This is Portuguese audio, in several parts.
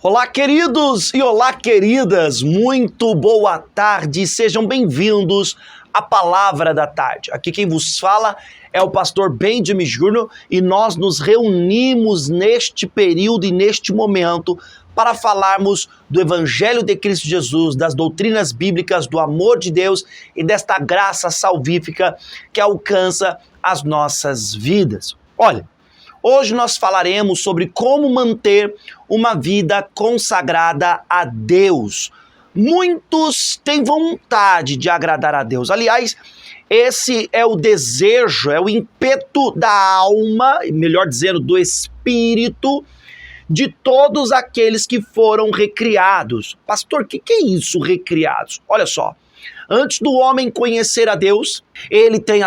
Olá, queridos e olá, queridas, muito boa tarde, sejam bem-vindos à Palavra da Tarde. Aqui quem vos fala é o pastor Benjamin Júnior e nós nos reunimos neste período e neste momento para falarmos do Evangelho de Cristo Jesus, das doutrinas bíblicas, do amor de Deus e desta graça salvífica que alcança as nossas vidas. Olha, hoje nós falaremos sobre como manter uma vida consagrada a Deus. Muitos têm vontade de agradar a Deus. Aliás, esse é o desejo, é o ímpeto da alma, melhor dizendo, do espírito, de todos aqueles que foram recriados. Pastor, o que é isso, recriados? Olha só. Antes do homem conhecer a Deus, ele tem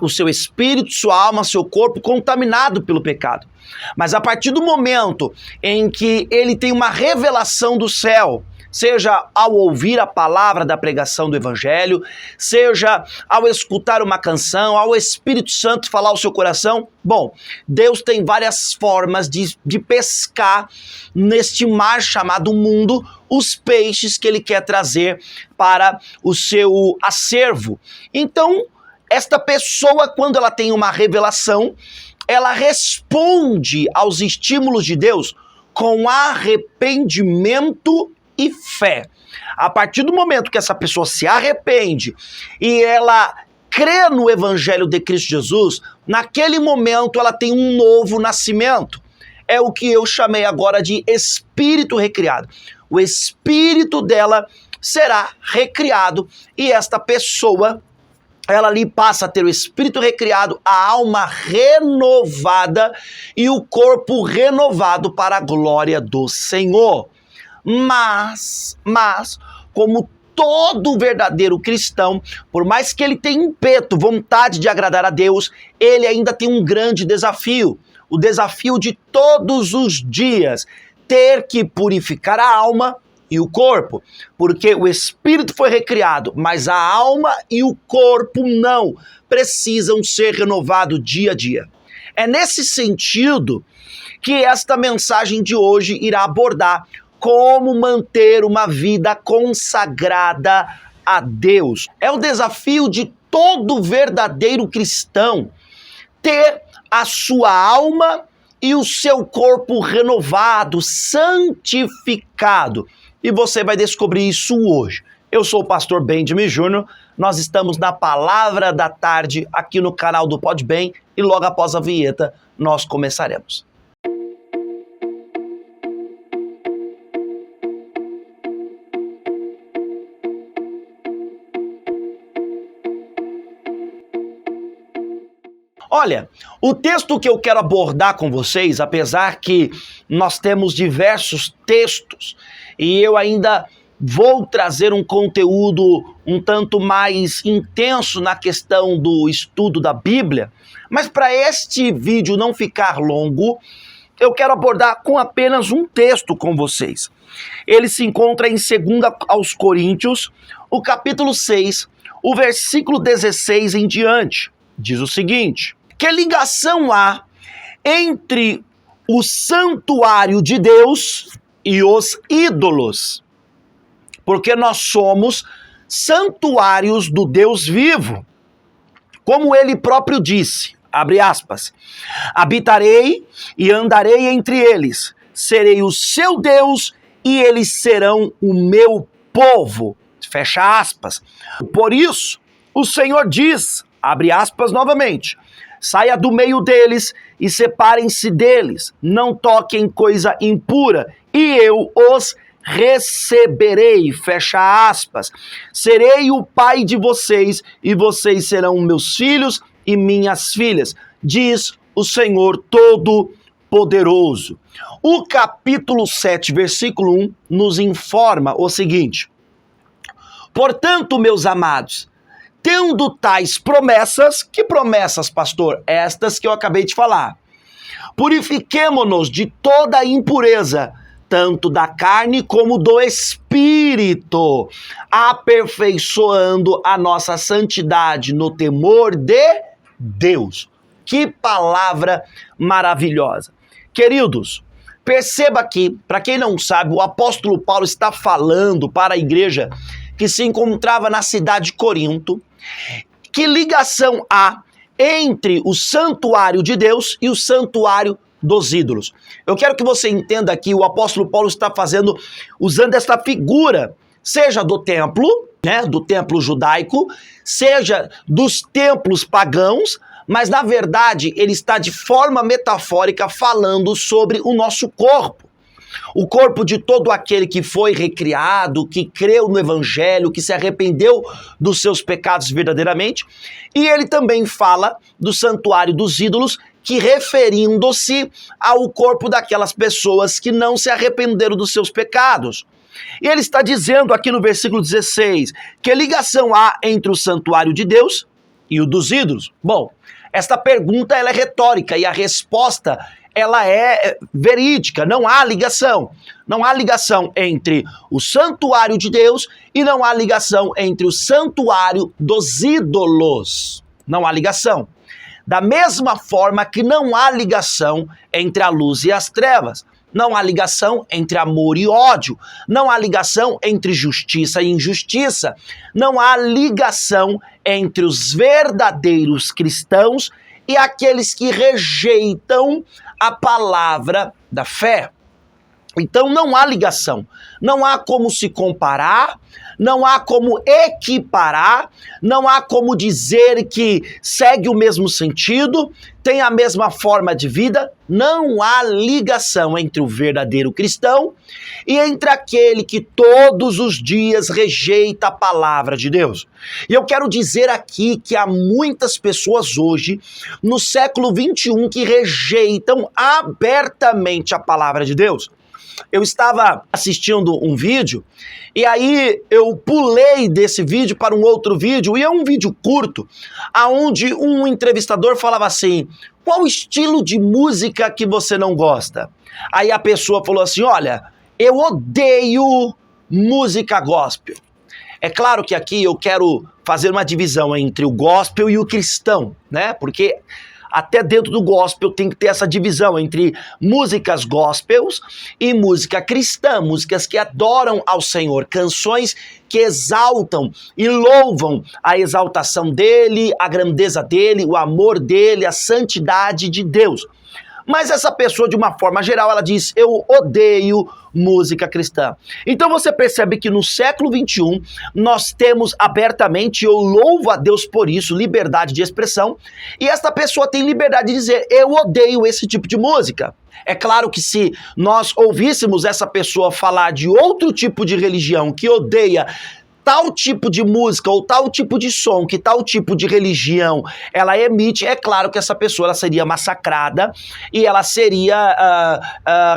o seu espírito, sua alma, seu corpo contaminado pelo pecado. Mas a partir do momento em que ele tem uma revelação do céu, seja ao ouvir a palavra da pregação do Evangelho, seja ao escutar uma canção, ao Espírito Santo falar ao seu coração, bom, Deus tem várias formas de pescar neste mar chamado mundo os peixes que ele quer trazer para o seu acervo. Então, esta pessoa, quando ela tem uma revelação, ela responde aos estímulos de Deus com arrependimento e fé. A partir do momento que essa pessoa se arrepende e ela crê no Evangelho de Cristo Jesus, naquele momento ela tem um novo nascimento. É o que eu chamei agora de espírito recriado. O espírito dela será recriado e esta pessoa, ela ali passa a ter o espírito recriado, a alma renovada e o corpo renovado para a glória do Senhor. Mas, como todo verdadeiro cristão, por mais que ele tenha ímpeto, vontade de agradar a Deus, ele ainda tem um grande desafio. O desafio de todos os dias, ter que purificar a alma e o corpo, porque o espírito foi recriado, mas a alma e o corpo não, precisam ser renovados dia a dia. É nesse sentido que esta mensagem de hoje irá abordar como manter uma vida consagrada a Deus. É o desafio de todo verdadeiro cristão, ter a sua alma e o seu corpo renovado, santificado. E você vai descobrir isso hoje. Eu sou o pastor Benjamin Júnior, nós estamos na Palavra da Tarde aqui no canal do Pode Bem e logo após a vinheta nós começaremos. Olha, o texto que eu quero abordar com vocês, apesar que nós temos diversos textos e eu ainda vou trazer um conteúdo um tanto mais intenso na questão do estudo da Bíblia, mas para este vídeo não ficar longo, eu quero abordar com apenas um texto com vocês. Ele se encontra em 2 aos Coríntios, o capítulo 6, o versículo 16 em diante. Diz o seguinte: que ligação há entre o santuário de Deus e os ídolos? Porque nós somos santuários do Deus vivo. Como ele próprio disse, abre aspas, habitarei e andarei entre eles, serei o seu Deus e eles serão o meu povo. Fecha aspas. Por isso, o Senhor diz, abre aspas novamente, saia do meio deles e separem-se deles, não toquem coisa impura, e eu os receberei, fecha aspas. Serei o pai de vocês, e vocês serão meus filhos e minhas filhas, diz o Senhor Todo-Poderoso. O capítulo 7, versículo 1, nos informa o seguinte: portanto, meus amados, tendo tais promessas, que promessas, pastor? Estas que eu acabei de falar. Purifiquemo-nos de toda impureza, tanto da carne como do espírito, aperfeiçoando a nossa santidade no temor de Deus. Que palavra maravilhosa. Queridos, Perceba aqui, para quem não sabe, o apóstolo Paulo está falando para a igreja que se encontrava na cidade de Corinto, que ligação há entre o santuário de Deus e o santuário dos ídolos. Eu quero que você entenda aqui, o apóstolo Paulo está usando esta figura, seja do templo, né, do templo judaico, seja dos templos pagãos, mas na verdade ele está de forma metafórica falando sobre o nosso corpo. O corpo de todo aquele que foi recriado, que creu no evangelho, que se arrependeu dos seus pecados verdadeiramente. E ele também fala do santuário dos ídolos, que referindo-se ao corpo daquelas pessoas que não se arrependeram dos seus pecados. E ele está dizendo aqui no versículo 16, que ligação há entre o santuário de Deus e o dos ídolos? Bom, esta pergunta ela é retórica e a resposta ela é verídica, não há ligação. Não há ligação entre o santuário de Deus e não há ligação entre o santuário dos ídolos. Não há ligação. Da mesma forma que não há ligação entre a luz e as trevas. Não há ligação entre amor e ódio. Não há ligação entre justiça e injustiça. Não há ligação entre os verdadeiros cristãos e aqueles que rejeitam a palavra da fé. Então não há ligação, não há como se comparar, não há como equiparar, não há como dizer que segue o mesmo sentido, tem a mesma forma de vida. Não há ligação entre o verdadeiro cristão e entre aquele que todos os dias rejeita a palavra de Deus. E eu quero dizer aqui que há muitas pessoas hoje, no século 21, que rejeitam abertamente a palavra de Deus. Eu estava assistindo um vídeo e aí eu pulei desse vídeo para um outro vídeo, e é um vídeo curto, aonde um entrevistador falava assim: qual estilo de música que você não gosta? Aí a pessoa falou assim: olha, eu odeio música gospel. É claro que aqui eu quero fazer uma divisão entre o gospel e o cristão, né? Porque até dentro do gospel tem que ter essa divisão entre músicas gospels e música cristã, músicas que adoram ao Senhor, canções que exaltam e louvam a exaltação dele, a grandeza dele, o amor dele, a santidade de Deus. Mas essa pessoa, de uma forma geral, ela diz: eu odeio música cristã. Então você percebe que no século 21 nós temos abertamente, eu louvo a Deus por isso, liberdade de expressão, e esta pessoa tem liberdade de dizer: eu odeio esse tipo de música. É claro que se nós ouvíssemos essa pessoa falar de outro tipo de religião que odeia tal tipo de música ou tal tipo de som que tal tipo de religião ela emite, é claro que essa pessoa ela seria massacrada e ela seria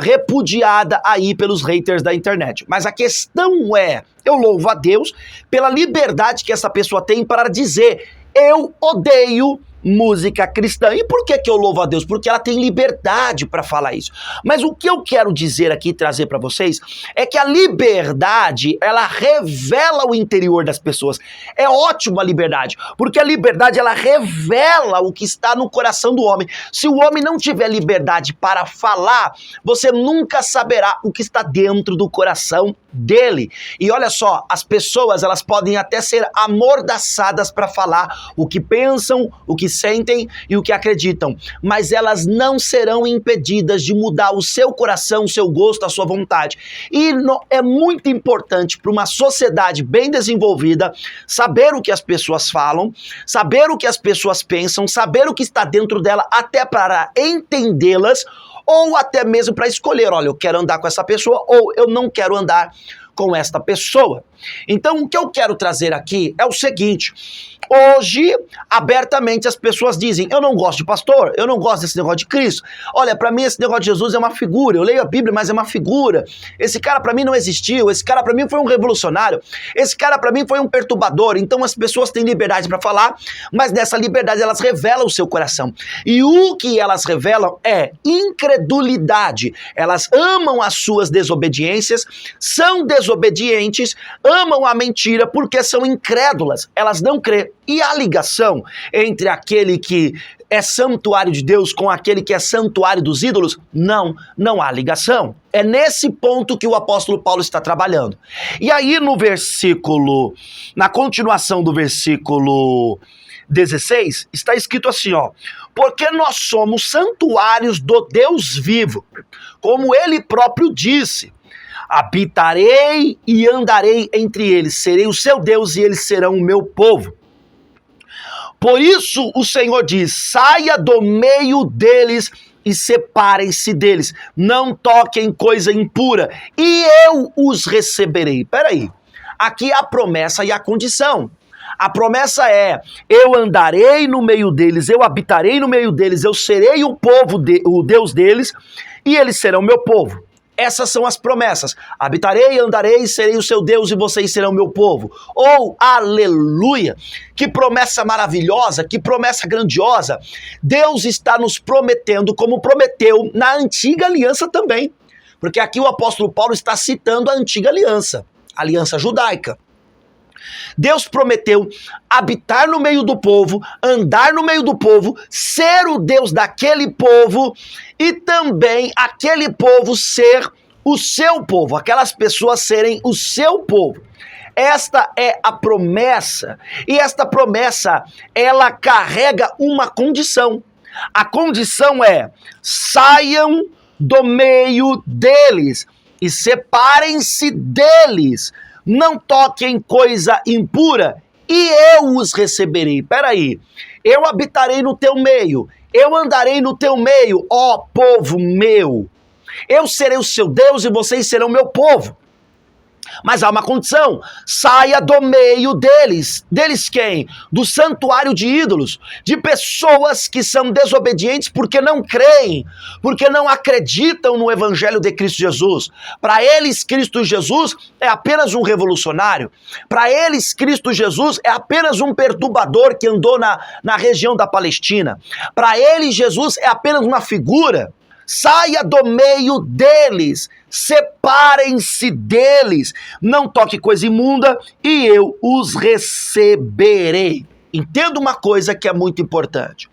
repudiada aí pelos haters da internet. Mas a questão é, eu louvo a Deus pela liberdade que essa pessoa tem para dizer: eu odeio música cristã. E por que eu louvo a Deus? Porque ela tem liberdade para falar isso. Mas o que eu quero dizer aqui, trazer para vocês, é que a liberdade, ela revela o interior das pessoas. É ótima a liberdade, porque a liberdade, ela revela o que está no coração do homem. Se o homem não tiver liberdade para falar, você nunca saberá o que está dentro do coração dele. E olha só, as pessoas, elas podem até ser amordaçadas para falar o que pensam, o que sentem e o que acreditam, mas elas não serão impedidas de mudar o seu coração, o seu gosto, a sua vontade. E é muito importante para uma sociedade bem desenvolvida saber o que as pessoas falam, saber o que as pessoas pensam, saber o que está dentro dela, até para entendê-las, ou até mesmo para escolher: olha, eu quero andar com essa pessoa ou eu não quero andar com esta pessoa. Então, o que eu quero trazer aqui é o seguinte: hoje, abertamente, as pessoas dizem: eu não gosto de pastor, eu não gosto desse negócio de Cristo. Olha, para mim esse negócio de Jesus é uma figura, eu leio a Bíblia, mas é uma figura. Esse cara para mim não existiu, esse cara para mim foi um revolucionário, esse cara para mim foi um perturbador. Então as pessoas têm liberdade para falar, mas nessa liberdade elas revelam o seu coração. E o que elas revelam é incredulidade. Elas amam as suas desobediências, são desobedientes, amam a mentira porque são incrédulas, elas não crêem. E a ligação entre aquele que é santuário de Deus com aquele que é santuário dos ídolos? Não, não há ligação. É nesse ponto que o apóstolo Paulo está trabalhando. E aí na continuação do versículo 16, está escrito assim, ó: porque nós somos santuários do Deus vivo, como ele próprio disse: habitarei e andarei entre eles, serei o seu Deus e eles serão o meu povo. Por isso o Senhor diz: saia do meio deles e separem-se deles, não toquem coisa impura, e eu os receberei. Peraí, aqui há a promessa e a condição. A promessa é: eu andarei no meio deles, eu habitarei no meio deles, eu serei o Deus deles, e eles serão meu povo. Essas são as promessas. Habitarei, andarei, serei o seu Deus e vocês serão meu povo. Oh, aleluia! Que promessa maravilhosa, que promessa grandiosa. Deus está nos prometendo, como prometeu na antiga aliança também. Porque aqui o apóstolo Paulo está citando a antiga aliança, a aliança judaica. Deus prometeu habitar no meio do povo, andar no meio do povo, ser o Deus daquele povo e também aquele povo ser o seu povo, aquelas pessoas serem o seu povo. Esta é a promessa, e esta promessa, ela carrega uma condição. A condição é: saiam do meio deles e separem-se deles. Não toquem coisa impura, e eu os receberei. Peraí, eu habitarei no teu meio, eu andarei no teu meio, ó povo meu. Eu serei o seu Deus e vocês serão meu povo. Mas há uma condição: saia do meio deles. Deles quem? Do santuário de ídolos, de pessoas que são desobedientes porque não creem, porque não acreditam no evangelho de Cristo Jesus. Para eles, Cristo Jesus é apenas um revolucionário. Para eles, Cristo Jesus é apenas um perturbador que andou na região da Palestina. Para eles, Jesus é apenas uma figura. Saia do meio deles, separem-se deles, não toque coisa imunda e eu os receberei. Entenda uma coisa que é muito importante.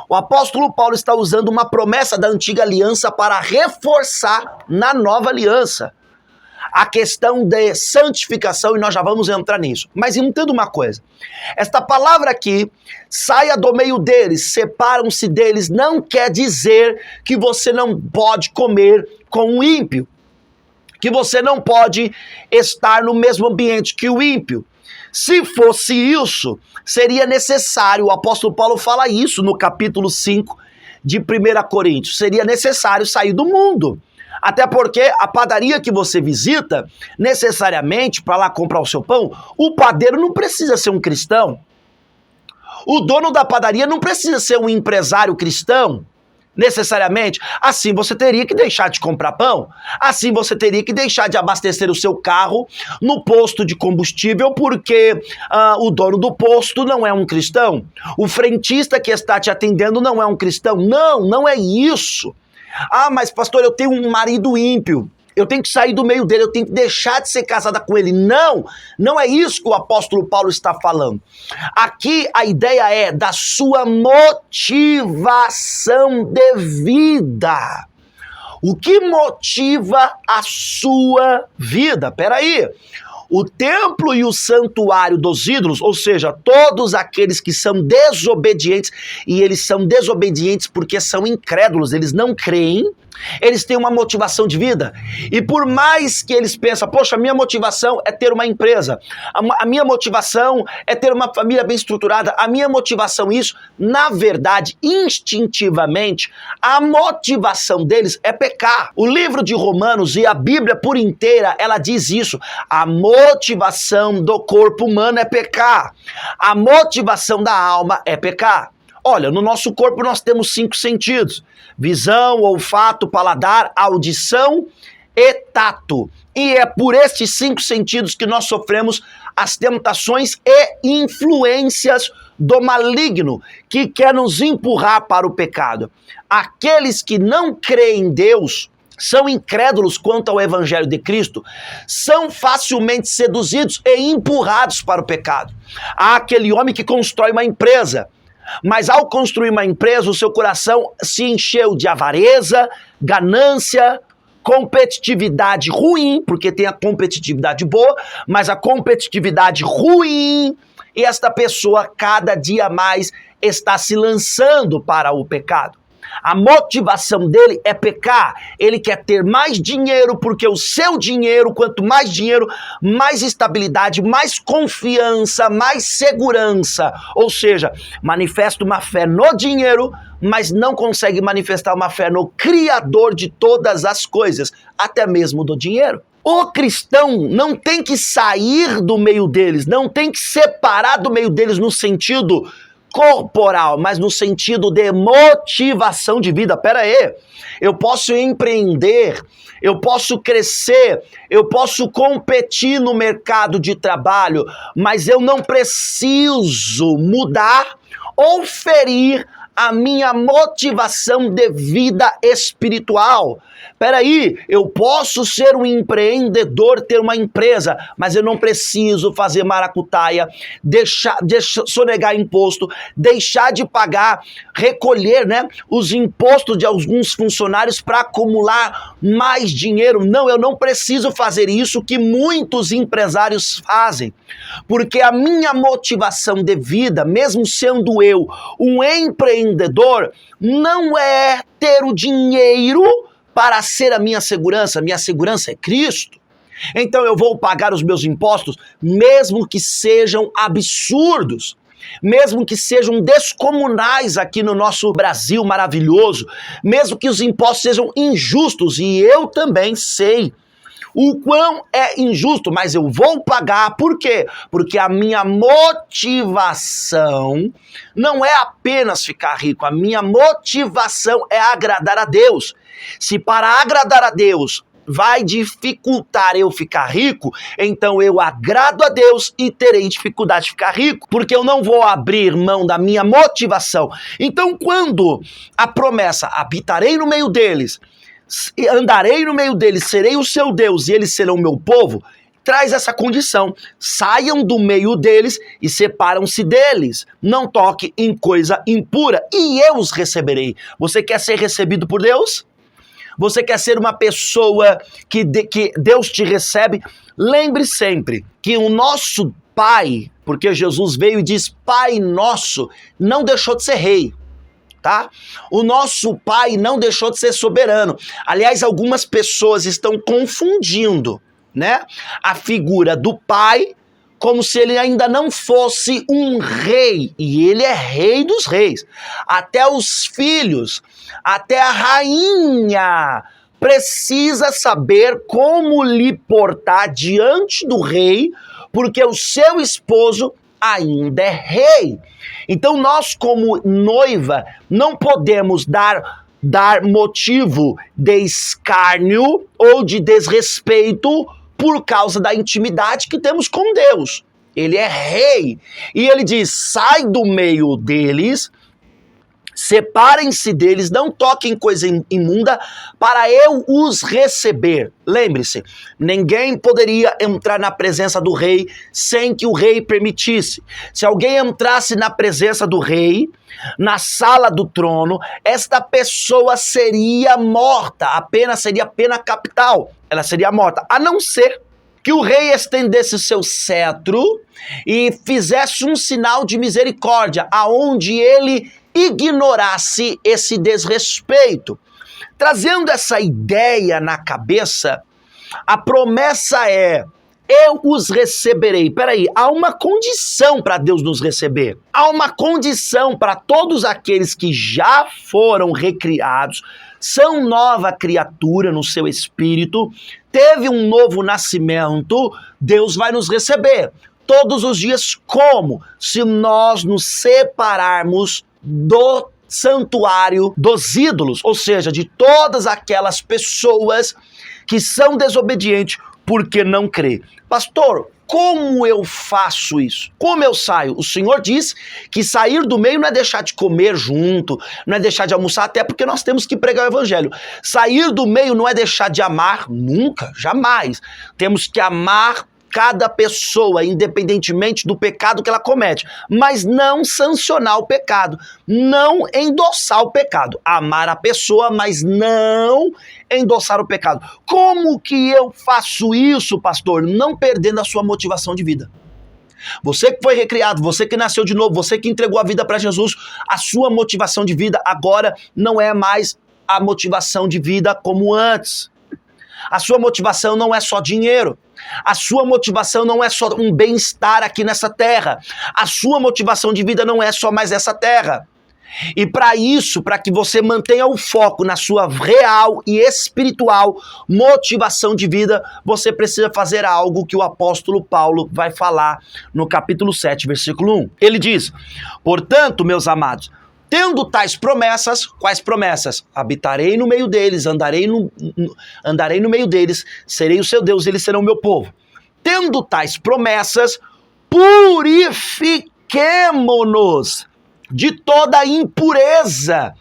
O apóstolo Paulo está usando uma promessa da antiga aliança para reforçar na nova aliança a questão de santificação, e nós já vamos entrar nisso. Mas entenda uma coisa: esta palavra aqui, saia do meio deles, separam-se deles, não quer dizer que você não pode comer com o ímpio, que você não pode estar no mesmo ambiente que o ímpio. Se fosse isso, seria necessário, o apóstolo Paulo fala isso no capítulo 5 de 1 Coríntios, seria necessário sair do mundo. Até porque a padaria que você visita, necessariamente, para lá comprar o seu pão, o padeiro não precisa ser um cristão. O dono da padaria não precisa ser um empresário cristão, necessariamente. Assim você teria que deixar de comprar pão. Assim você teria que deixar de abastecer o seu carro no posto de combustível porque o dono do posto não é um cristão. O frentista que está te atendendo não é um cristão. Não, não é isso. Ah, mas pastor, eu tenho um marido ímpio, eu tenho que sair do meio dele, eu tenho que deixar de ser casada com ele. Não, não é isso que o apóstolo Paulo está falando. Aqui a ideia é da sua motivação de vida. O que motiva a sua vida? Peraí. O templo e o santuário dos ídolos, ou seja, todos aqueles que são desobedientes, e eles são desobedientes porque são incrédulos, eles não creem, eles têm uma motivação de vida. E por mais que eles pensem, poxa, a minha motivação é ter uma empresa, a minha motivação é ter uma família bem estruturada, a minha motivação isso, na verdade, instintivamente, a motivação deles é pecar. O livro de Romanos e a Bíblia por inteira, ela diz isso. A motivação do corpo humano é pecar. A motivação da alma é pecar. Olha, no nosso corpo nós temos 5 sentidos: visão, olfato, paladar, audição e tato. E é por estes 5 sentidos que nós sofremos as tentações e influências do maligno, que quer nos empurrar para o pecado. Aqueles que não creem em Deus, são incrédulos quanto ao evangelho de Cristo, são facilmente seduzidos e empurrados para o pecado. Há aquele homem que constrói uma empresa. Mas ao construir uma empresa, o seu coração se encheu de avareza, ganância, competitividade ruim, porque tem a competitividade boa, mas a competitividade ruim, e esta pessoa cada dia mais está se lançando para o pecado. A motivação dele é pecar. Ele quer ter mais dinheiro, porque o seu dinheiro, quanto mais dinheiro, mais estabilidade, mais confiança, mais segurança. Ou seja, manifesta uma fé no dinheiro, mas não consegue manifestar uma fé no Criador de todas as coisas, até mesmo do dinheiro. O cristão não tem que sair do meio deles, não tem que separar do meio deles no sentido corporal, mas no sentido de motivação de vida. Pera aí, eu posso empreender, eu posso crescer, eu posso competir no mercado de trabalho, mas eu não preciso mudar ou ferir a minha motivação de vida espiritual. Peraí, eu posso ser um empreendedor, ter uma empresa, mas eu não preciso fazer maracutaia, sonegar imposto, deixar de pagar, recolher, os impostos de alguns funcionários para acumular mais dinheiro. Não, eu não preciso fazer isso que muitos empresários fazem, porque a minha motivação de vida, mesmo sendo eu um empreendedor, não é ter o dinheiro para ser a minha segurança é Cristo. Então eu vou pagar os meus impostos, mesmo que sejam absurdos, mesmo que sejam descomunais aqui no nosso Brasil maravilhoso, mesmo que os impostos sejam injustos, e eu também sei o quão é injusto, mas eu vou pagar. Por quê? Porque a minha motivação não é apenas ficar rico, a minha motivação é agradar a Deus. Se para agradar a Deus vai dificultar eu ficar rico, então eu agrado a Deus e terei dificuldade de ficar rico, porque eu não vou abrir mão da minha motivação. Então, quando a promessa, habitarei no meio deles, andarei no meio deles, serei o seu Deus e eles serão o meu povo, traz essa condição: saiam do meio deles e separam-se deles, não toque em coisa impura e eu os receberei. Você quer ser recebido por Deus? Você quer ser uma pessoa que Deus te recebe? Lembre sempre que o nosso Pai, porque Jesus veio e diz Pai Nosso, não deixou de ser rei. Tá? O nosso Pai não deixou de ser soberano. Aliás, algumas pessoas estão confundindo, a figura do Pai como se ele ainda não fosse um rei, e ele é rei dos reis. Até os filhos, até a rainha precisa saber como lhe portar diante do rei, porque o seu esposo ainda é rei. Então nós, como noiva, não podemos dar motivo de escárnio ou de desrespeito por causa da intimidade que temos com Deus. Ele é rei. E ele diz, sai do meio deles, separem-se deles, não toquem coisa imunda, para eu os receber. Lembre-se, ninguém poderia entrar na presença do rei sem que o rei permitisse. Se alguém entrasse na presença do rei, na sala do trono, esta pessoa seria morta, a pena seria pena capital, ela seria morta, a não ser que o rei estendesse seu cetro e fizesse um sinal de misericórdia, aonde ele ignorasse esse desrespeito. Trazendo essa ideia na cabeça, a promessa é: eu os receberei. Peraí, há uma condição para Deus nos receber. Há uma condição para todos aqueles que já foram recriados, são nova criatura no seu espírito, teve um novo nascimento, Deus vai nos receber. Todos os dias, como? Se nós nos separarmos do santuário dos ídolos, ou seja, de todas aquelas pessoas que são desobedientes porque não crê. Pastor, como eu faço isso? Como eu saio? O Senhor diz que sair do meio não é deixar de comer junto, não é deixar de almoçar, até porque nós temos que pregar o evangelho. Sair do meio não é deixar de amar, nunca, jamais. Temos que amar cada pessoa, independentemente do pecado que ela comete, mas não sancionar o pecado, não endossar o pecado. Amar a pessoa, mas não endossar o pecado. Como que eu faço isso, pastor? Não perdendo a sua motivação de vida. Você que foi recriado, você que nasceu de novo, você que entregou a vida para Jesus, a sua motivação de vida agora não é mais a motivação de vida como antes. A sua motivação não é só dinheiro. A sua motivação não é só um bem-estar aqui nessa terra. A sua motivação de vida não é só mais essa terra. E para isso, para que você mantenha o foco na sua real e espiritual motivação de vida, você precisa fazer algo que o apóstolo Paulo vai falar no capítulo 7, versículo 1. Ele diz: portanto, meus amados, tendo tais promessas, quais promessas? Habitarei no meio deles, andarei no meio deles, serei o seu Deus, eles serão o meu povo. Tendo tais promessas, purifiquemo-nos de toda impureza,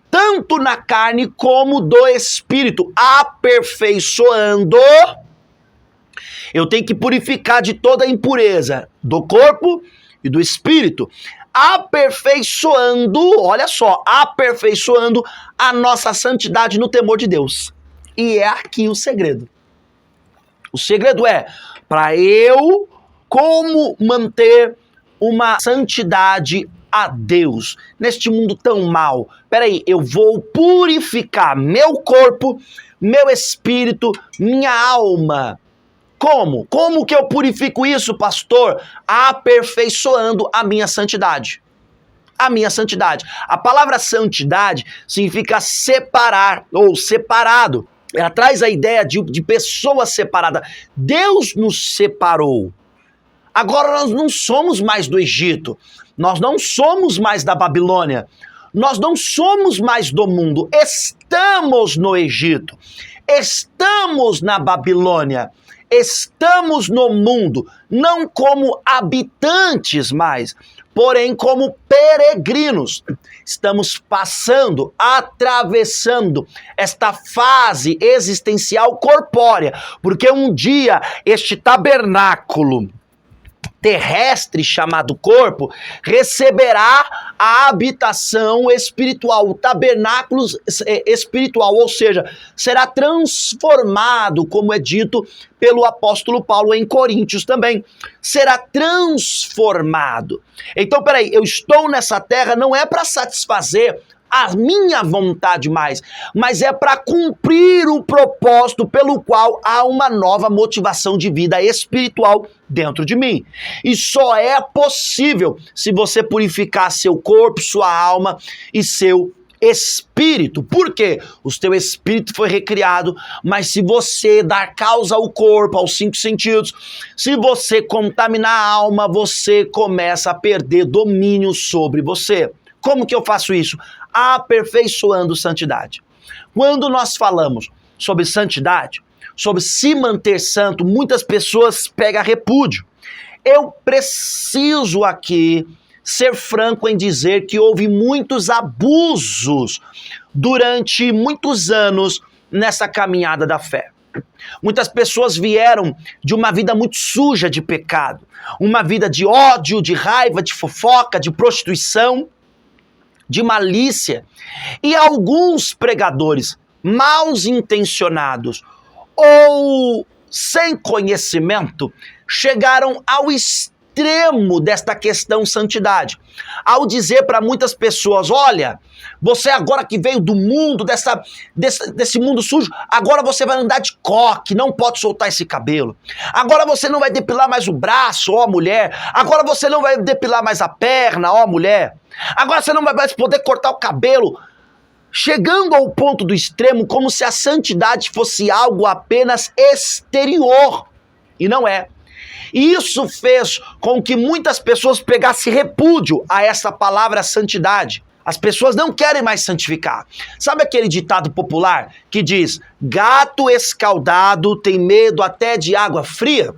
tanto na carne como do espírito, aperfeiçoando. Eu tenho que purificar de toda impureza do corpo e do espírito, aperfeiçoando, olha só, aperfeiçoando a nossa santidade no temor de Deus. E é aqui o segredo. O segredo é, para eu, como manter uma santidade a Deus neste mundo tão mau. Peraí, eu vou purificar meu corpo, meu espírito, minha alma. Como? Como que eu purifico isso, pastor? Aperfeiçoando a minha santidade. A minha santidade. A palavra santidade significa separar ou separado. Ela traz a ideia de pessoa separada. Deus nos separou. Agora nós não somos mais do Egito. Nós não somos mais da Babilônia. Nós não somos mais do mundo. Estamos no Egito. Estamos na Babilônia. Estamos no mundo, não como habitantes mais, porém como peregrinos. Estamos passando, atravessando esta fase existencial corpórea, porque um dia este tabernáculo terrestre chamado corpo receberá a habitação espiritual, o tabernáculo espiritual, ou seja, será transformado, como é dito pelo apóstolo Paulo em Coríntios também, será transformado. Então, peraí, eu estou nessa terra não é para satisfazer a minha vontade mais, mas é para cumprir o propósito pelo qual há uma nova motivação de vida espiritual dentro de mim. E só é possível se você purificar seu corpo, sua alma e seu espírito. Por quê? O teu espírito foi recriado, mas se você dar causa ao corpo, aos 5 sentidos, se você contaminar a alma, você começa a perder domínio sobre você. Como que eu faço isso? Aperfeiçoando santidade. Quando nós falamos sobre santidade, sobre se manter santo, muitas pessoas pegam repúdio. Eu preciso aqui ser franco em dizer que houve muitos abusos durante muitos anos nessa caminhada da fé. Muitas pessoas vieram de uma vida muito suja de pecado, uma vida de ódio, de raiva, de fofoca, de prostituição, de malícia, e alguns pregadores mal intencionados ou sem conhecimento chegaram ao extremo desta questão santidade, ao dizer para muitas pessoas: olha, você agora que veio do mundo, desse mundo sujo, agora você vai andar de coque, não pode soltar esse cabelo. Agora você não vai depilar mais o braço, ó mulher. Agora você não vai depilar mais a perna, ó mulher. Agora você não vai mais poder cortar o cabelo. Chegando ao ponto do extremo, como se a santidade fosse algo apenas exterior. E não é. E isso fez com que muitas pessoas pegassem repúdio a essa palavra santidade. As pessoas não querem mais santificar. Sabe aquele ditado popular que diz: gato escaldado tem medo até de água fria?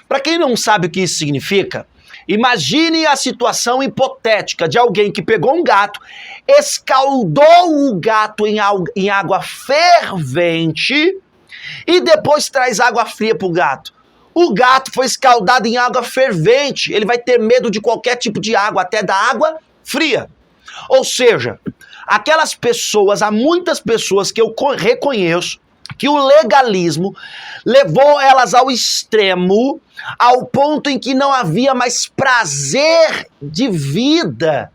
Para quem não sabe o que isso significa, imagine a situação hipotética de alguém que pegou um gato, escaldou o gato em água fervente e depois traz água fria para o gato. O gato foi escaldado em água fervente, ele vai ter medo de qualquer tipo de água, até da água fria. Ou seja, aquelas pessoas, há muitas pessoas que eu reconheço que o legalismo levou elas ao extremo, ao ponto em que não havia mais prazer de vida.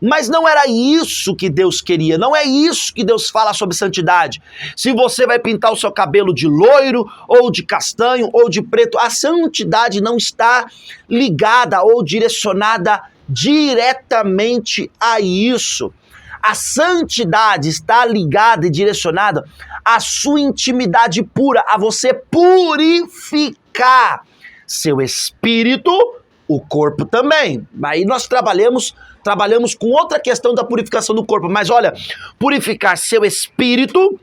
Mas não era isso que Deus queria, não é isso que Deus fala sobre santidade. Se você vai pintar o seu cabelo de loiro, ou de castanho, ou de preto, a santidade não está ligada ou direcionada diretamente a isso. A santidade está ligada e direcionada à sua intimidade pura, a você purificar seu espírito, o corpo também. Aí nós trabalhamos com outra questão da purificação do corpo, mas olha, purificar seu espírito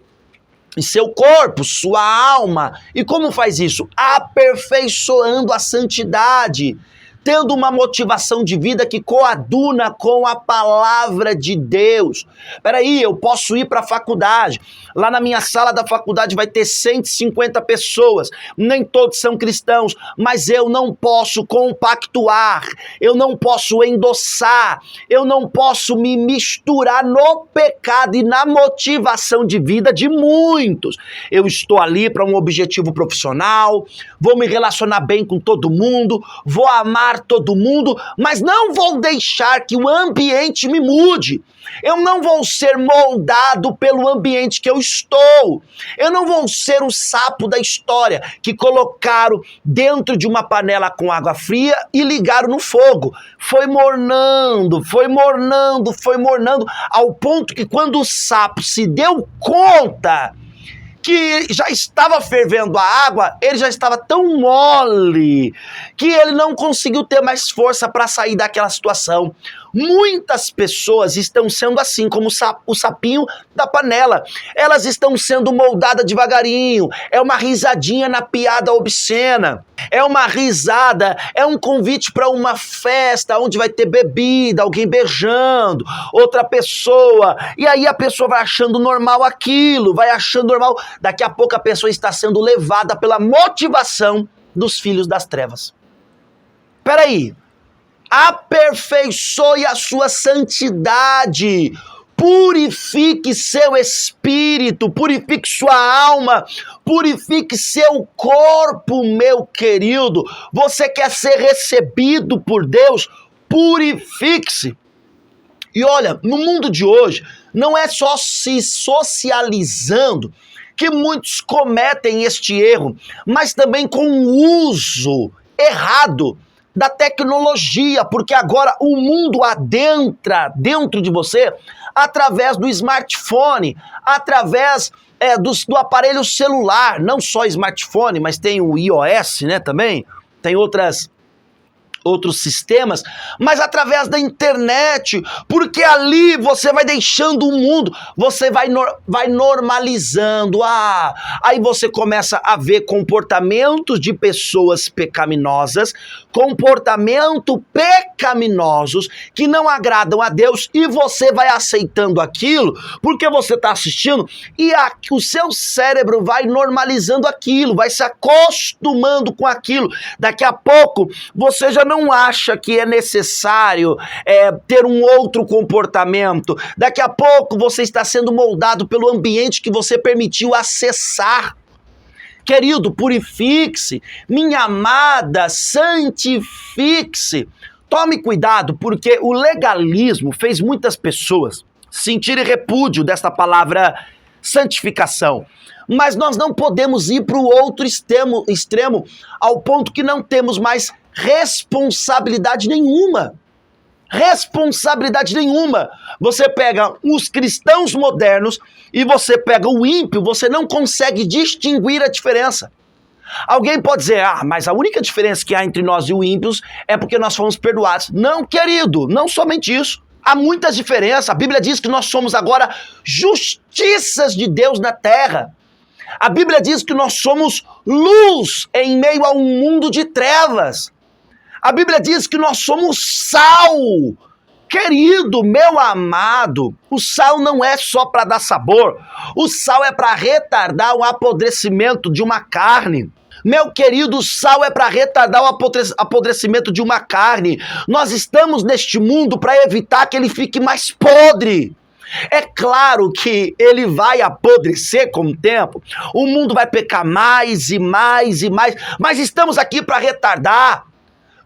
e seu corpo, sua alma. E como faz isso? Aperfeiçoando a santidade, tendo uma motivação de vida que coaduna com a palavra de Deus. Peraí, eu posso ir para a faculdade. Lá na minha sala da faculdade vai ter 150 pessoas. Nem todos são cristãos, mas eu não posso compactuar, eu não posso endossar, eu não posso me misturar no pecado e na motivação de vida de muitos. Eu estou ali para um objetivo profissional, vou me relacionar bem com todo mundo, vou amar todo mundo, mas não vou deixar que o ambiente me mude. Eu não vou ser moldado pelo ambiente que eu estou. Eu não vou ser o sapo da história que colocaram dentro de uma panela com água fria e ligaram no fogo. Foi mornando, ao ponto que quando o sapo se deu conta que já estava fervendo a água, ele já estava tão mole que ele não conseguiu ter mais força para sair daquela situação. Muitas pessoas estão sendo assim, como o sapinho da panela. Elas estão sendo moldadas devagarinho. É uma risadinha na piada obscena. É uma risada, é um convite para uma festa onde vai ter bebida, alguém beijando, outra pessoa. E aí a pessoa vai achando normal aquilo, vai achando normal. Daqui a pouco a pessoa está sendo levada pela motivação dos filhos das trevas. Peraí. Aperfeiçoe a sua santidade, purifique seu espírito, purifique sua alma, purifique seu corpo, meu querido. Você quer ser recebido por Deus? Purifique-se. E olha, no mundo de hoje, não é só se socializando que muitos cometem este erro, mas também com o uso errado da tecnologia, porque agora o mundo adentra dentro de você através do smartphone, através do aparelho celular, não só smartphone, mas tem o iOS, né, também, tem outros sistemas, mas através da internet, porque ali você vai deixando o mundo, você vai normalizando, aí você começa a ver comportamentos de pessoas pecaminosas, pecaminosos que não agradam a Deus, e você vai aceitando aquilo, porque você está assistindo, e o seu cérebro vai normalizando aquilo, vai se acostumando com aquilo. Daqui a pouco, você já não acha que é necessário ter um outro comportamento. Daqui a pouco você está sendo moldado pelo ambiente que você permitiu acessar. Querido, purifique-se. Minha amada, santifique-se. Tome cuidado, porque o legalismo fez muitas pessoas sentirem repúdio desta palavra santificação. Mas nós não podemos ir para o outro extremo ao ponto que não temos mais responsabilidade nenhuma. Responsabilidade nenhuma. Você pega os cristãos modernos e você pega o ímpio, você não consegue distinguir a diferença. Alguém pode dizer, mas a única diferença que há entre nós e os ímpios é porque nós fomos perdoados. Não, querido, não somente isso. Há muitas diferenças. A Bíblia diz que nós somos agora justiças de Deus na terra. A Bíblia diz que nós somos luz em meio a um mundo de trevas. A Bíblia diz que nós somos sal. Querido, meu amado, o sal não é só para dar sabor. O sal é para retardar o apodrecimento de uma carne. Meu querido, sal é para retardar o apodrecimento de uma carne. Nós estamos neste mundo para evitar que ele fique mais podre. É claro que ele vai apodrecer com o tempo, o mundo vai pecar mais e mais e mais, mas estamos aqui para retardar.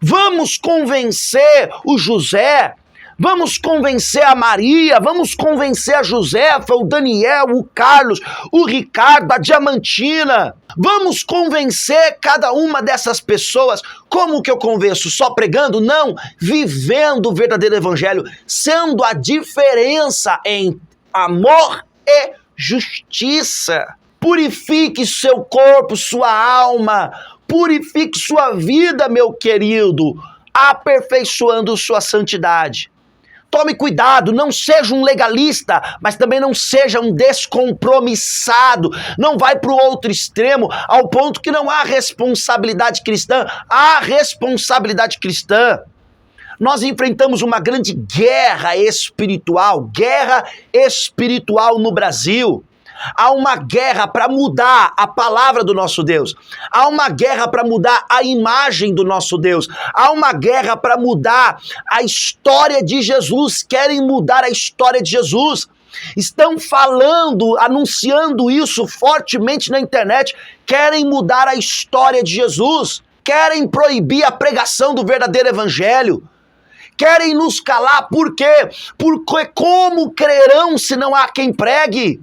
Vamos convencer o José, vamos convencer a Maria, vamos convencer a Josefa, o Daniel, o Carlos, o Ricardo, a Diamantina. Vamos convencer cada uma dessas pessoas. Como que eu convenço? Só pregando? Não, vivendo o verdadeiro evangelho, sendo a diferença em amor e justiça. Purifique seu corpo, sua alma, purifique sua vida, meu querido, aperfeiçoando sua santidade. Tome cuidado, não seja um legalista, mas também não seja um descompromissado. Não vai para o outro extremo, ao ponto que não há responsabilidade cristã. Há responsabilidade cristã. Nós enfrentamos uma grande guerra espiritual no Brasil. Há uma guerra para mudar a palavra do nosso Deus. Há uma guerra para mudar a imagem do nosso Deus. Há uma guerra para mudar a história de Jesus. Querem mudar a história de Jesus. Estão falando, anunciando isso fortemente na internet. Querem mudar a história de Jesus. Querem proibir a pregação do verdadeiro evangelho. Querem nos calar. Por quê? Porque como crerão se não há quem pregue?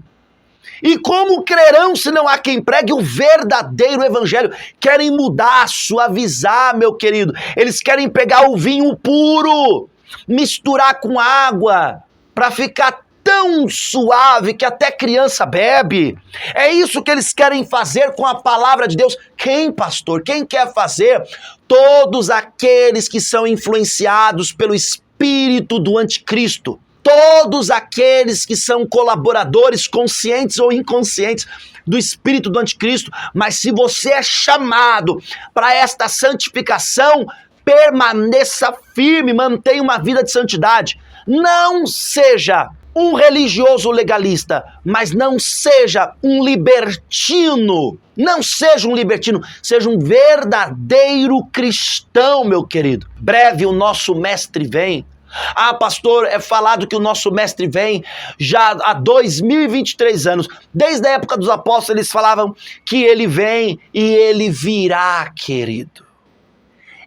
E como crerão se não há quem pregue o verdadeiro evangelho? Querem mudar, suavizar, meu querido. Eles querem pegar o vinho puro, misturar com água, para ficar tão suave que até criança bebe. É isso que eles querem fazer com a palavra de Deus. Quem, pastor? Quem quer fazer? Todos aqueles que são influenciados pelo espírito do anticristo. Todos aqueles que são colaboradores, conscientes ou inconscientes, do espírito do anticristo. Mas se você é chamado para esta santificação, permaneça firme, mantenha uma vida de santidade. Não seja um religioso legalista, mas não seja um libertino. Não seja um libertino, seja um verdadeiro cristão, meu querido. Breve o nosso mestre vem. Ah, pastor, é falado que o nosso mestre vem já há 2023 anos. Desde a época dos apóstolos eles falavam que ele vem e ele virá, querido.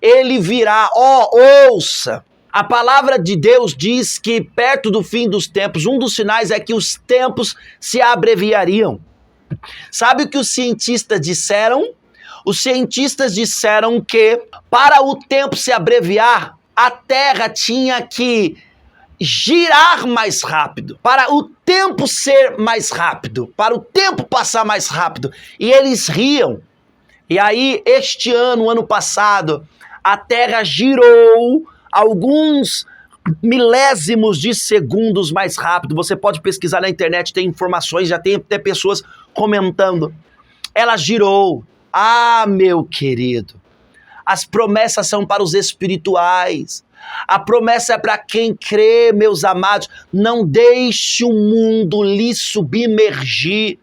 Ele virá, ouça. A palavra de Deus diz que perto do fim dos tempos, um dos sinais é que os tempos se abreviariam. Sabe o que os cientistas disseram? Os cientistas disseram que para o tempo se abreviar, a Terra tinha que girar mais rápido, para o tempo ser mais rápido, para o tempo passar mais rápido. E eles riam. E aí, este ano, ano passado, a Terra girou alguns milésimos de segundos mais rápido. Você pode pesquisar na internet, tem informações, já tem até pessoas comentando. Ela girou. Ah, meu querido. As promessas são para os espirituais. A promessa é para quem crê, meus amados. Não deixe o mundo lhe submergir.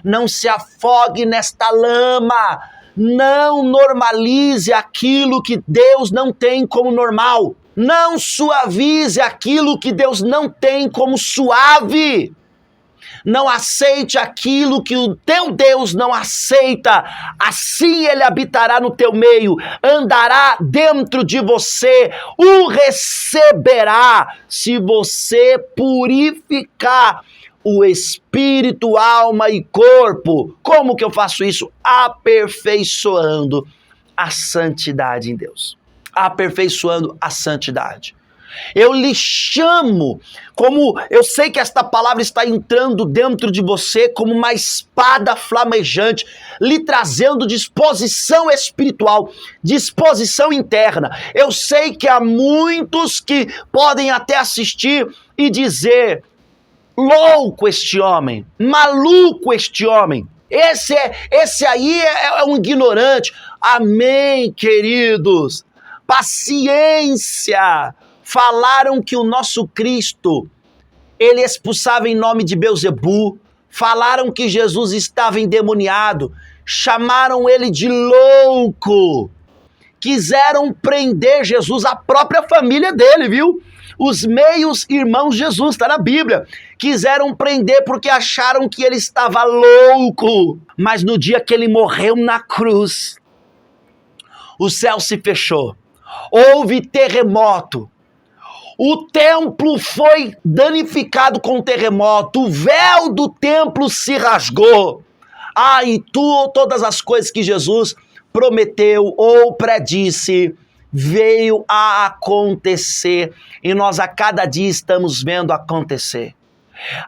Não se afogue nesta lama. Não normalize aquilo que Deus não tem como normal. Não suavize aquilo que Deus não tem como suave. Não aceite aquilo que o teu Deus não aceita. Assim ele habitará no teu meio, andará dentro de você, o receberá se você purificar o espírito, alma e corpo. Como que eu faço isso? Aperfeiçoando a santidade em Deus. Aperfeiçoando a santidade. Eu lhe chamo, como eu sei que esta palavra está entrando dentro de você como uma espada flamejante, lhe trazendo disposição espiritual, disposição interna. Eu sei que há muitos que podem até assistir e dizer: louco este homem, maluco este homem, esse aí é um ignorante. Amém, queridos. Paciência. Falaram que o nosso Cristo, ele expulsava em nome de Belzebu. Falaram que Jesus estava endemoniado. chamaram ele de louco. Quiseram prender Jesus, a própria família dele, viu? Os meios irmãos de Jesus, está na Bíblia. Quiseram prender porque acharam que ele estava louco. Mas no dia que ele morreu na cruz, o céu se fechou. Houve terremoto. O templo foi danificado com o terremoto. O véu do templo se rasgou. E todas as coisas que Jesus prometeu ou predisse veio a acontecer, e nós a cada dia estamos vendo acontecer.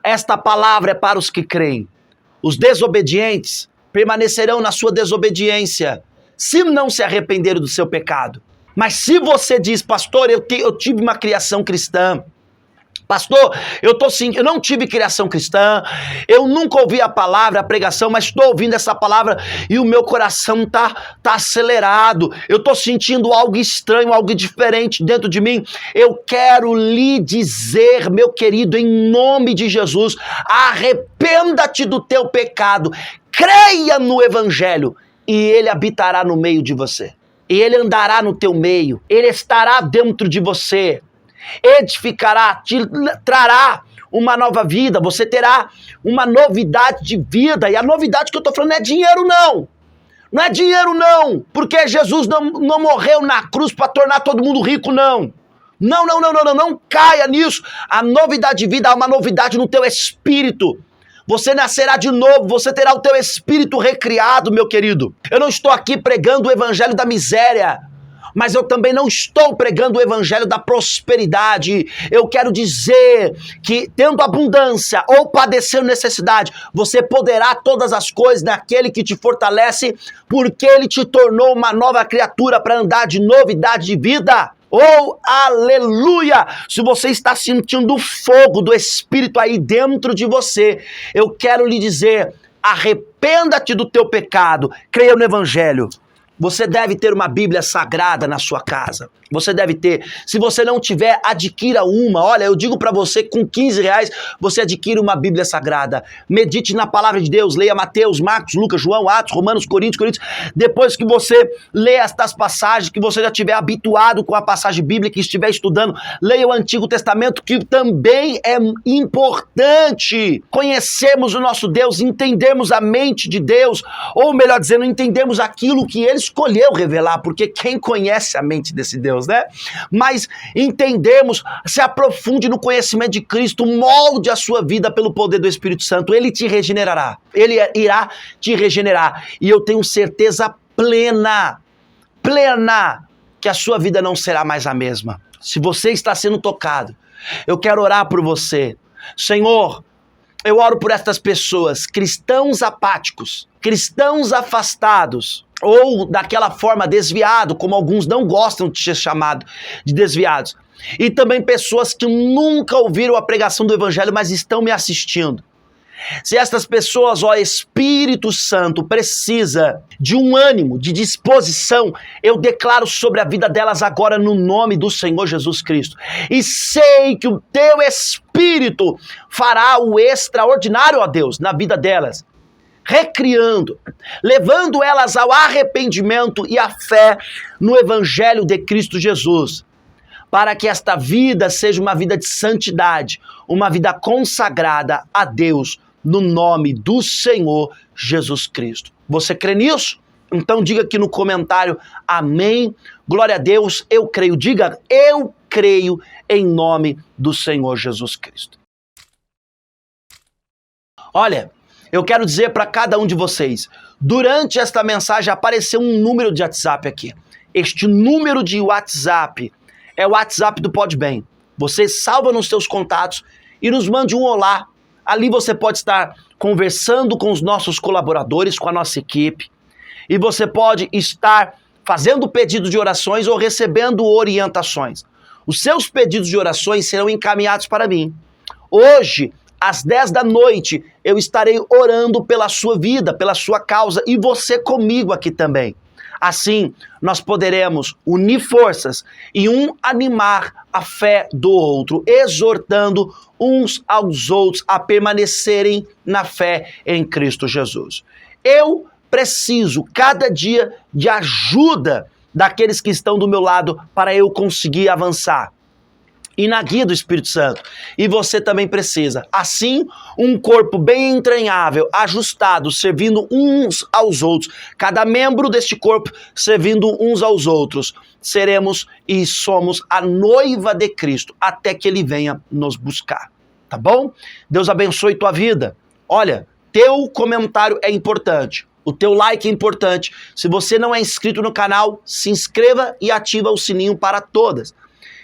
Esta palavra é para os que creem. Os desobedientes permanecerão na sua desobediência, se não se arrependerem do seu pecado. Mas se você diz, pastor, eu tive uma criação cristã, pastor, eu não tive criação cristã, eu nunca ouvi a palavra, a pregação, mas estou ouvindo essa palavra e o meu coração tá acelerado, eu estou sentindo algo estranho, algo diferente dentro de mim. Eu quero lhe dizer, meu querido, em nome de Jesus, arrependa-te do teu pecado, creia no Evangelho e ele habitará no meio de você. E ele andará no teu meio, ele estará dentro de você, edificará, te trará uma nova vida, você terá uma novidade de vida. E a novidade que eu estou falando não é dinheiro não, não é dinheiro não, porque Jesus não morreu na cruz para tornar todo mundo rico não. Não caia nisso. A novidade de vida é uma novidade no teu espírito. Você nascerá de novo, você terá o teu espírito recriado, meu querido. Eu não estou aqui pregando o evangelho da miséria, mas eu também não estou pregando o evangelho da prosperidade. Eu quero dizer que, tendo abundância ou padecendo necessidade, você poderá todas as coisas naquele que te fortalece, porque ele te tornou uma nova criatura para andar de novidade de vida. Aleluia! Se você está sentindo o fogo do Espírito aí dentro de você, eu quero lhe dizer, arrependa-te do teu pecado, creia no Evangelho. Você deve ter uma Bíblia sagrada na sua casa. Você deve ter. Se você não tiver, adquira uma. Olha, eu digo para você, com R$15, você adquire uma Bíblia sagrada. Medite na palavra de Deus. Leia Mateus, Marcos, Lucas, João, Atos, Romanos, Coríntios. Depois que você lê estas passagens, que você já estiver habituado com a passagem bíblica, estiver estudando, leia o Antigo Testamento, que também é importante. Conhecemos o nosso Deus, entendemos a mente de Deus, ou melhor dizendo, entendemos aquilo que Ele escolheu revelar, porque quem conhece a mente desse Deus, né? Mas entendemos, se aprofunde no conhecimento de Cristo, molde a sua vida pelo poder do Espírito Santo, ele te regenerará, ele irá te regenerar, e eu tenho certeza plena, que a sua vida não será mais a mesma. Se você está sendo tocado, eu quero orar por você. Senhor, eu oro por estas pessoas, cristãos apáticos, cristãos afastados, ou daquela forma desviado, como alguns não gostam de ser chamado de desviados. E também pessoas que nunca ouviram a pregação do Evangelho, mas estão me assistindo. Se estas pessoas, Espírito Santo, precisa de um ânimo, de disposição, eu declaro sobre a vida delas agora no nome do Senhor Jesus Cristo. E sei que o teu Espírito fará o extraordinário, Deus, na vida delas, recriando, levando elas ao arrependimento e à fé no Evangelho de Cristo Jesus, para que esta vida seja uma vida de santidade, uma vida consagrada a Deus, no nome do Senhor Jesus Cristo. Você crê nisso? Então diga aqui no comentário, amém, glória a Deus, eu creio. Diga, eu creio em nome do Senhor Jesus Cristo. Olha, eu quero dizer para cada um de vocês, durante esta mensagem apareceu um número de WhatsApp aqui. Este número de WhatsApp é o WhatsApp do Pode Bem. Você salva nos seus contatos e nos mande um olá. Ali você pode estar conversando com os nossos colaboradores, com a nossa equipe. E você pode estar fazendo pedido de orações ou recebendo orientações. Os seus pedidos de orações serão encaminhados para mim. Hoje, às 10 da noite, eu estarei orando pela sua vida, pela sua causa, e você comigo aqui também. Assim, nós poderemos unir forças e animar a fé do outro, exortando uns aos outros a permanecerem na fé em Cristo Jesus. Eu preciso cada dia de ajuda daqueles que estão do meu lado para eu conseguir avançar. E na guia do Espírito Santo. E você também precisa. Assim, um corpo bem entranhável, ajustado, servindo uns aos outros. Cada membro deste corpo servindo uns aos outros. Seremos e somos a noiva de Cristo, até que Ele venha nos buscar. Tá bom? Deus abençoe tua vida. Olha, teu comentário é importante. O teu like é importante. Se você não é inscrito no canal, se inscreva e ativa o sininho para todas.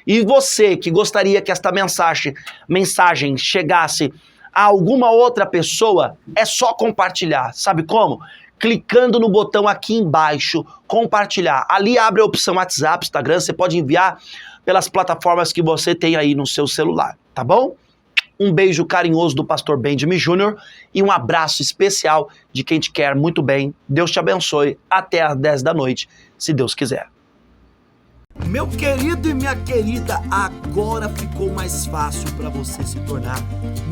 E você que gostaria que esta mensagem chegasse a alguma outra pessoa, é só compartilhar. Sabe como? Clicando no botão aqui embaixo, compartilhar. Ali abre a opção WhatsApp, Instagram, você pode enviar pelas plataformas que você tem aí no seu celular, tá bom? Um beijo carinhoso do pastor Benjamin Júnior e um abraço especial de quem te quer muito bem. Deus te abençoe. Até às 10 da noite, se Deus quiser. Meu querido e minha querida, agora ficou mais fácil para você se tornar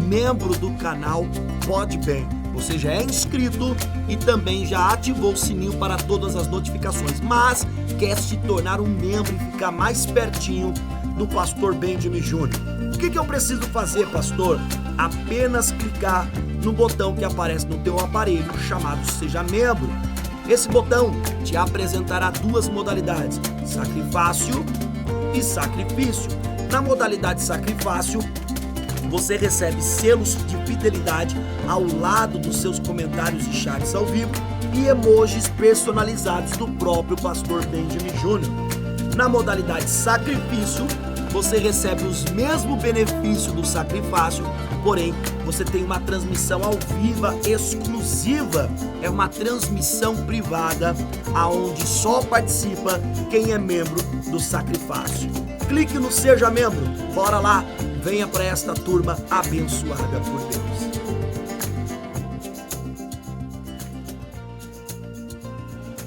membro do canal Pode Bem. Você já é inscrito e também já ativou o sininho para todas as notificações, mas quer se tornar um membro e ficar mais pertinho do pastor Benjamin Júnior. O que eu preciso fazer, pastor? Apenas clicar no botão que aparece no teu aparelho chamado Seja Membro. Esse botão te apresentará duas modalidades, sacrifício e sacrifício. Na modalidade sacrifício, você recebe selos de fidelidade ao lado dos seus comentários e chats ao vivo e emojis personalizados do próprio pastor Benjamin Júnior. Na modalidade sacrifício, você recebe os mesmos benefícios do sacrifício, porém, você tem uma transmissão ao vivo exclusiva. É uma transmissão privada, aonde só participa quem é membro do sacrifício. Clique no Seja Membro. Bora lá, venha para esta turma abençoada por Deus.